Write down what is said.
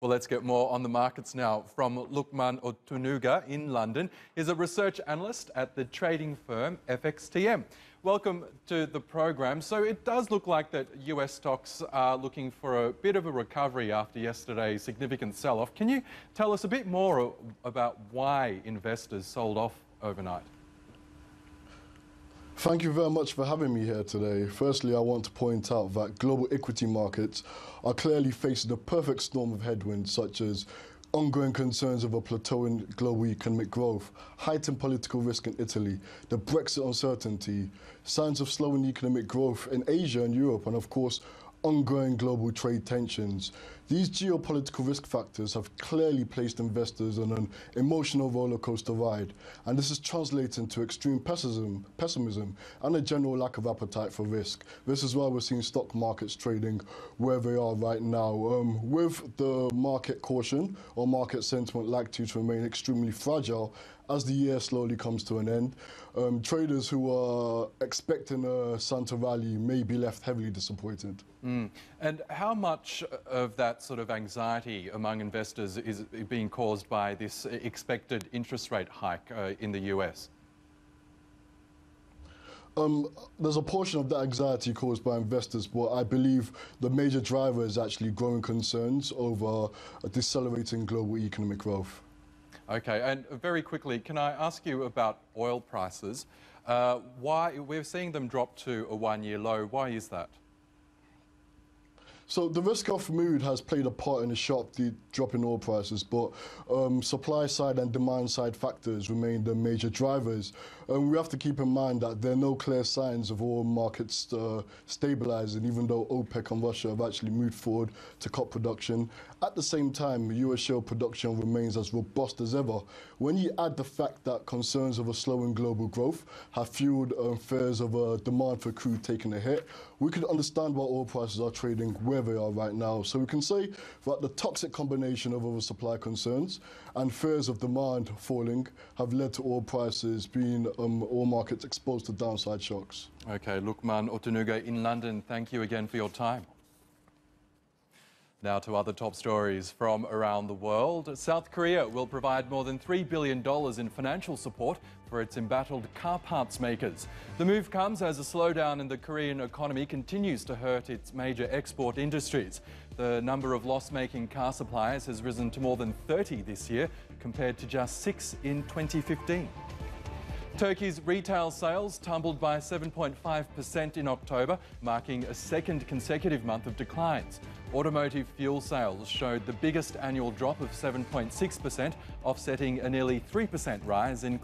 Well, let's get more on the markets now from Lukman Otunuga in London. He's a research analyst at the trading firm FXTM. Welcome to the program. So it does look like that US stocks are looking for a bit of a recovery after yesterday's significant sell-off. Can you tell us a bit more about why investors sold off overnight? Thank you very much for having me here today. Firstly, I want to point out that global equity markets are clearly facing a perfect storm of headwinds, such as ongoing concerns of a plateauing global economic growth, heightened political risk in Italy, the Brexit uncertainty, signs of slowing economic growth in Asia and Europe, and of course, ongoing global trade tensions. These geopolitical risk factors have clearly placed investors on an emotional roller coaster ride, and this is translating to extreme pessimism and a general lack of appetite for risk. This is why we're seeing stock markets trading where they are right now, with the market caution or market sentiment likely to remain extremely fragile as the year slowly comes to an end. Traders who are expecting a Santa rally may be left heavily disappointed. And how much of that sort of anxiety among investors is being caused by this expected interest rate hike in the US? There's a portion of that anxiety caused by investors, but I believe the major driver is actually growing concerns over a decelerating global economic growth. Okay, and very quickly, can I ask you about oil prices? Why we're seeing them drop to a one-year low? Why is that? So the risk-off mood has played a part in the sharp drop in oil prices, but supply side and demand side factors remain the major drivers. We have to keep in mind that there are no clear signs of oil markets stabilizing, even though OPEC and Russia have actually moved forward to cut production. At the same time, US shale production remains as robust as ever. When you add the fact that concerns of a slowing global growth have fueled fears of a demand for crude taking a hit, we could understand why oil prices are trading where they are right now. So we can say that the toxic combination of oversupply concerns and fears of demand falling have led to oil prices being oil markets exposed to downside shocks. Okay, Lukman Otunuga in London, thank you again for your time. Now to other top stories from around the world. South Korea will provide more than $3 billion in financial support for its embattled car parts makers. The move comes as a slowdown in the Korean economy continues to hurt its major export industries. The number of loss-making car suppliers has risen to more than 30 this year, compared to just 6 in 2015. Turkey's retail sales tumbled by 7.5% in October, marking a second consecutive month of declines. Automotive fuel sales showed the biggest annual drop of 7.6%, offsetting a nearly 3% rise in